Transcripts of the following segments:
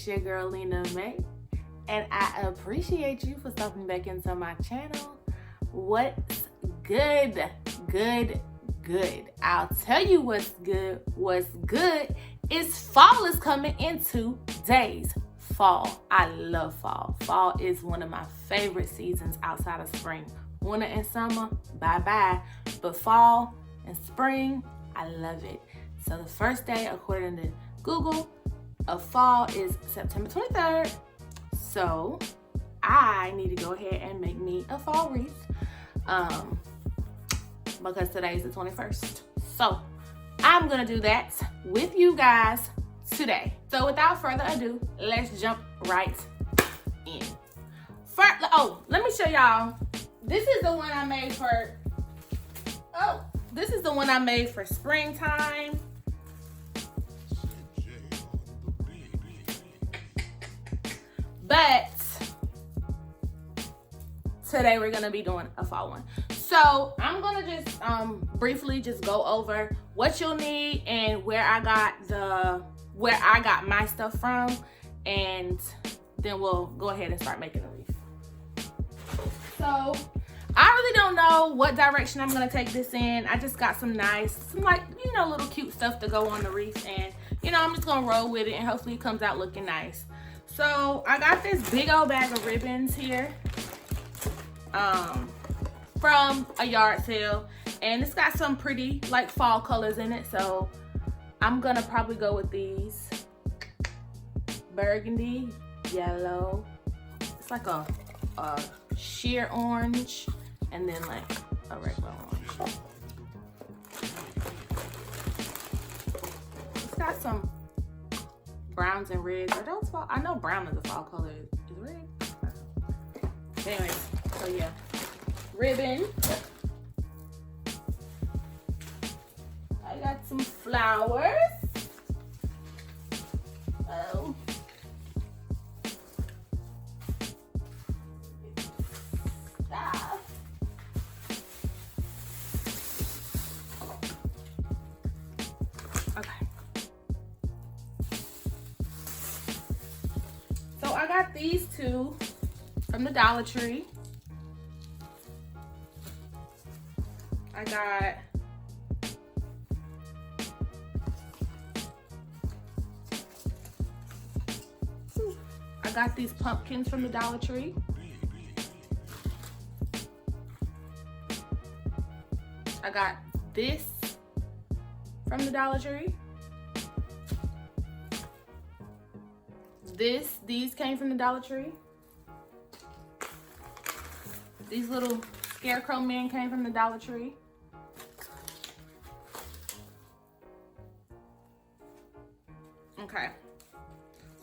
your girl Lena May, and I appreciate you for stopping back into my channel. What's good? I'll tell you what's good. What's good is fall is coming in 2 days. Fall. I love fall. Fall is one of my favorite seasons outside of spring. Winter and summer, bye-bye. But fall and spring, I love it. So the first day, according to Google, of fall is September 23rd. So I need to go ahead and make me a fall wreath. Because today's the 21st. So I'm gonna do that with you guys today. So without further ado, let's jump right in. First, let me show y'all. This is the one I made for springtime. But today we're gonna be doing a fall one. So I'm gonna just briefly just go over what you'll need and where I got my stuff from, and then we'll go ahead and start making the wreath. So I really don't know what direction I'm gonna take this in. I just got some little cute stuff to go on the wreath, and I'm just gonna roll with it and hopefully it comes out looking nice. So I got this big old bag of ribbons here from a yard sale, and it's got some pretty fall colors in it. So I'm gonna probably go with these: burgundy, yellow, it's like a sheer orange, and then a regular orange. It's got some browns and reds. Are those fall? I know brown is a fall color. Is red? Anyways, so yeah. Ribbon. I got some flowers. Oh. Stuff. Okay. So I got these two from the Dollar Tree. I got these pumpkins from the Dollar Tree. I got this from the Dollar Tree. These came from the Dollar Tree. These little scarecrow men came from the Dollar Tree. Okay.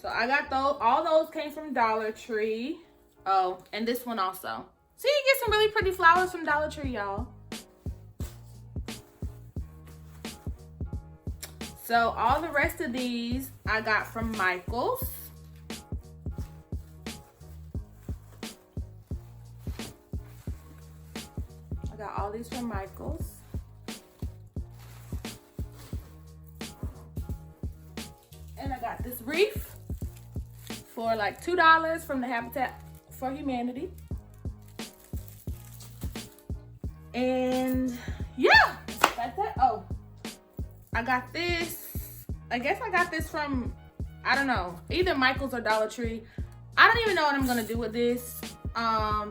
So I got those. All those came from Dollar Tree. Oh, and this one also. So you get some really pretty flowers from Dollar Tree, y'all. So all the rest of these I got from Michael's. I got all these from Michael's. And I got this wreath for $2 from the Habitat for Humanity. And yeah, that's it. Oh, I got this. I guess I got this from, I don't know, either Michael's or Dollar Tree. I don't even know what I'm gonna do with this. I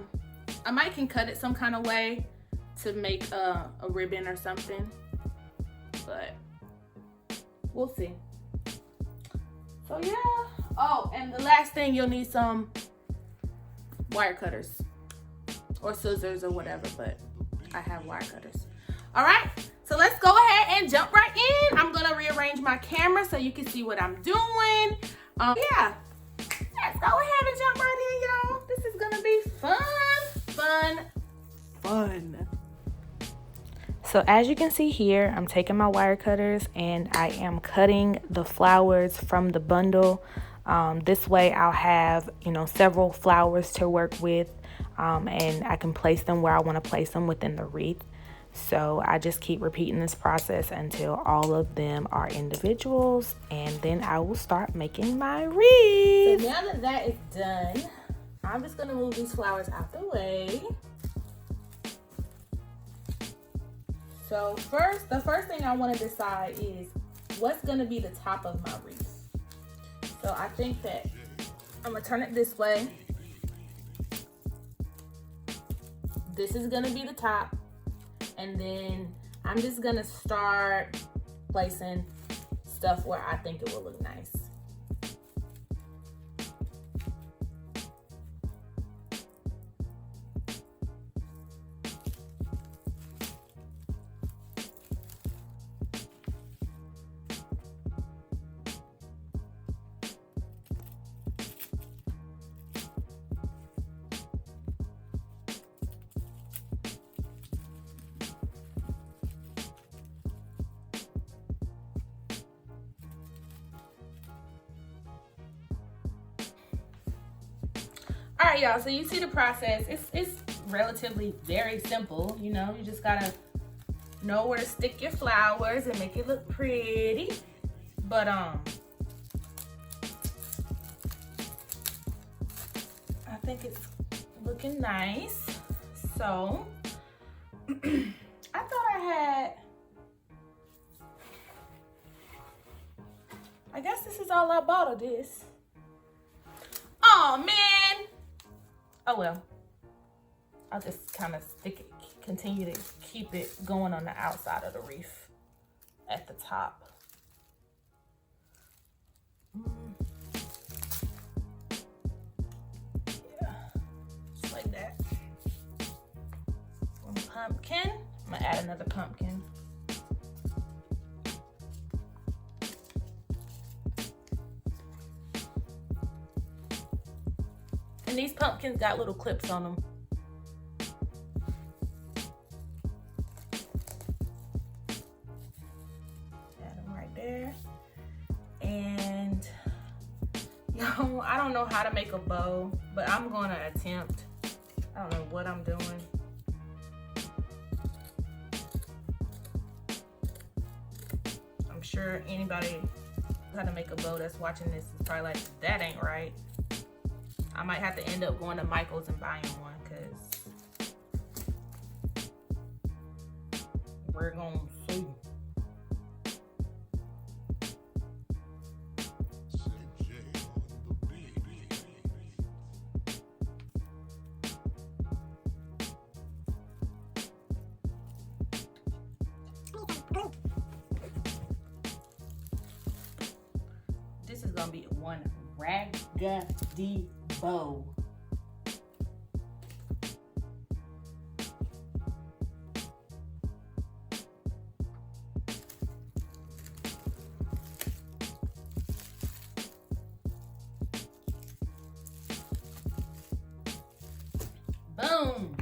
might can cut it some kind of way to make a ribbon or something, but we'll see. So yeah. Oh, and the last thing, you'll need some wire cutters or scissors or whatever, but I have wire cutters. All right, so let's go ahead and jump right in. I'm gonna rearrange my camera so you can see what I'm doing. Yeah, let's go ahead and jump right in, y'all. This is gonna be fun. So as you can see here, I'm taking my wire cutters and I am cutting the flowers from the bundle. This way I'll have, several flowers to work with, and I can place them where I want to place them within the wreath. So I just keep repeating this process until all of them are individuals, and then I will start making my wreath. So now that that is done, I'm just gonna move these flowers out the way. So the first thing I want to decide is what's gonna be the top of my wreath. So I think that I'm gonna turn it this way. This is gonna be the top. And then I'm just gonna start placing stuff where I think it will look nice. All right, y'all, so you see the process. It's relatively very simple. You know, you just gotta know where to stick your flowers and make it look pretty. But I think it's looking nice. So I thought I guess this is all I bought of this. Oh man. Oh well, I'll just kind of continue to keep it going on the outside of the wreath at the top. Yeah, just like that. One pumpkin. I'm gonna add another pumpkin. And these pumpkins got little clips on them. Add them right there. And, yo, I don't know how to make a bow, but I'm gonna attempt. I don't know what I'm doing. I'm sure anybody how to make a bow that's watching this is probably like, that ain't right. I might have to end up going to Michael's and buying one because we're gonna see. This is gonna be one raggedy bow. Boom.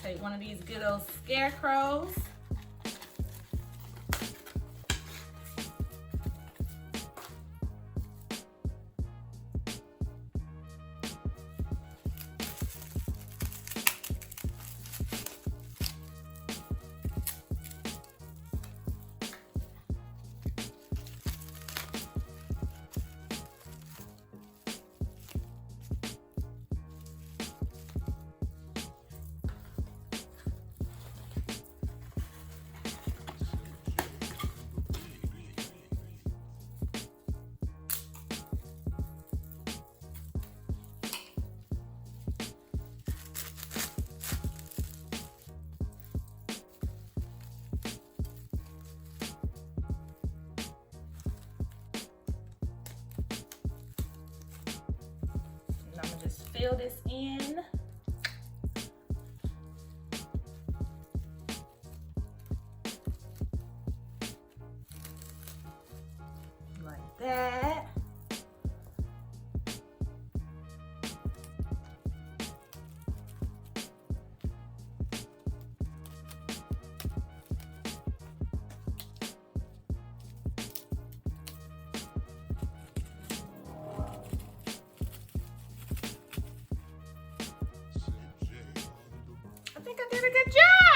Take one of these good old scarecrows. Fill this in. Like that. I think I did a good job.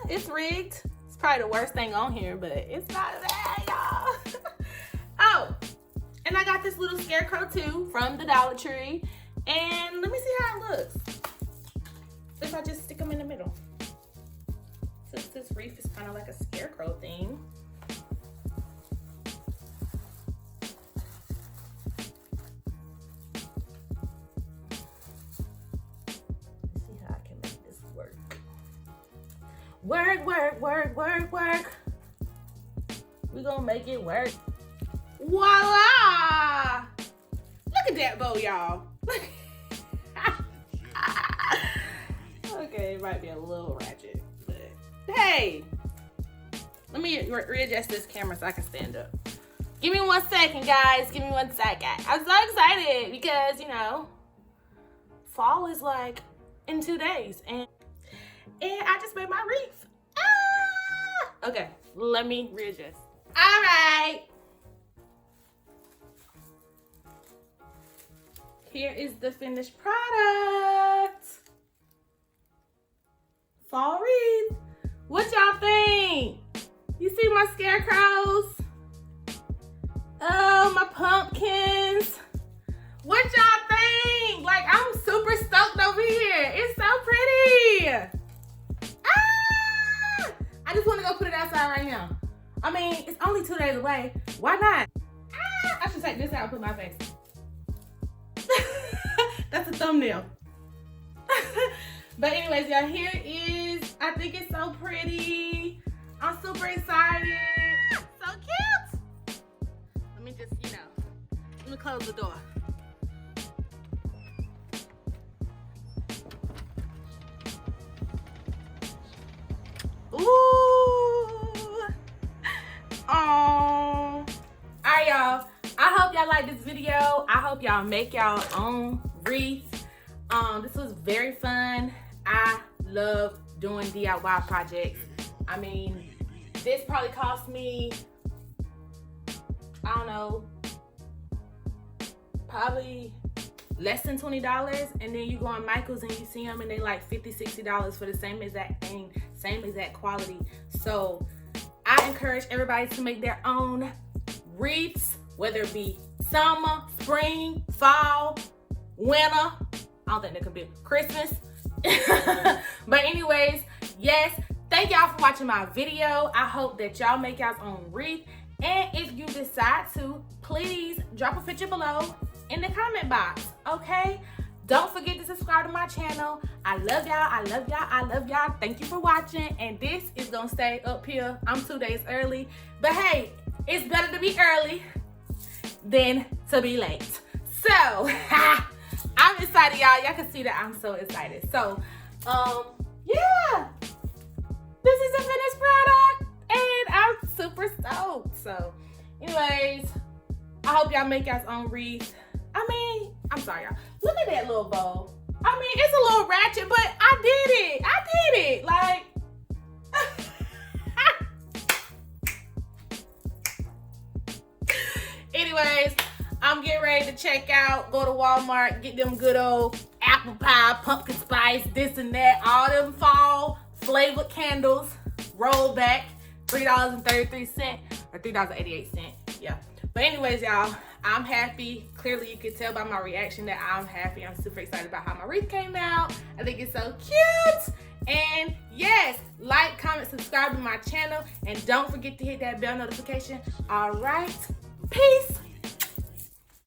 It's rigged. It's probably the worst thing on here, but it's not bad, y'all. Oh, and I got this little scarecrow too from the Dollar Tree. And let me see how it looks. If I just stick them in the middle. Since this wreath is kind of like a scarecrow thing. Work, work, work, work, work. We're gonna make it work. Voila! Look at that bow, y'all. Okay, it might be a little ratchet, but hey, let me readjust this camera so I can stand up. Give me 1 second, guys. Give me 1 second. I'm so excited because, you know, fall is like in 2 days, and I just made my wreath. Ah! Okay, let me readjust. All right. Here is the finished product. Fall wreath. What y'all think? You see my scarecrows? Oh, my pumpkins. What y'all think? Like, I'm super stoked over here. It's so pretty. I just want to go put it outside right now. I mean, it's only 2 days away. Why not? I should take this out and put my face. That's a thumbnail. But anyways, y'all, here is, I think it's so pretty. I'm super excited. So cute. Let me just, you know, let me close the door. Ooh. Oh. Alright, y'all. I hope y'all like this video. I hope y'all make y'all own wreath. This was very fun. I love doing DIY projects. I mean, this probably cost me, I don't know, probably less than $20, and then you go on Michael's and you see them and they like $50, $60 for the same exact thing, same exact quality. So I encourage everybody to make their own wreaths, whether it be summer, spring, fall, winter. I don't think that could be Christmas. But anyways, yes, thank y'all for watching my video. I hope that y'all make y'all's own wreath. And if you decide to, please drop a picture below in the comment box, okay? Don't forget to subscribe to my channel. I love y'all, I love y'all, I love y'all. Thank you for watching. And this is gonna stay up here. I'm 2 days early. But hey, it's better to be early than to be late. So, I'm excited, y'all. Y'all can see that I'm so excited. So, yeah. This is the finished product. And I'm super stoked. So, anyways, I hope y'all make y'all's own wreath. I mean, I'm sorry, y'all. Look at that little bow. I mean, it's a little ratchet, but I did it. I did it. Like, anyways, I'm getting ready to check out, go to Walmart, get them good old apple pie, pumpkin spice, this and that, all them fall flavored candles, roll back, $3.33 or $3.88. Yeah. But anyways, y'all, I'm happy. Clearly, you can tell by my reaction that I'm happy. I'm super excited about how my wreath came out. I think it's so cute. And yes, like, comment, subscribe to my channel. And don't forget to hit that bell notification. All right. Peace.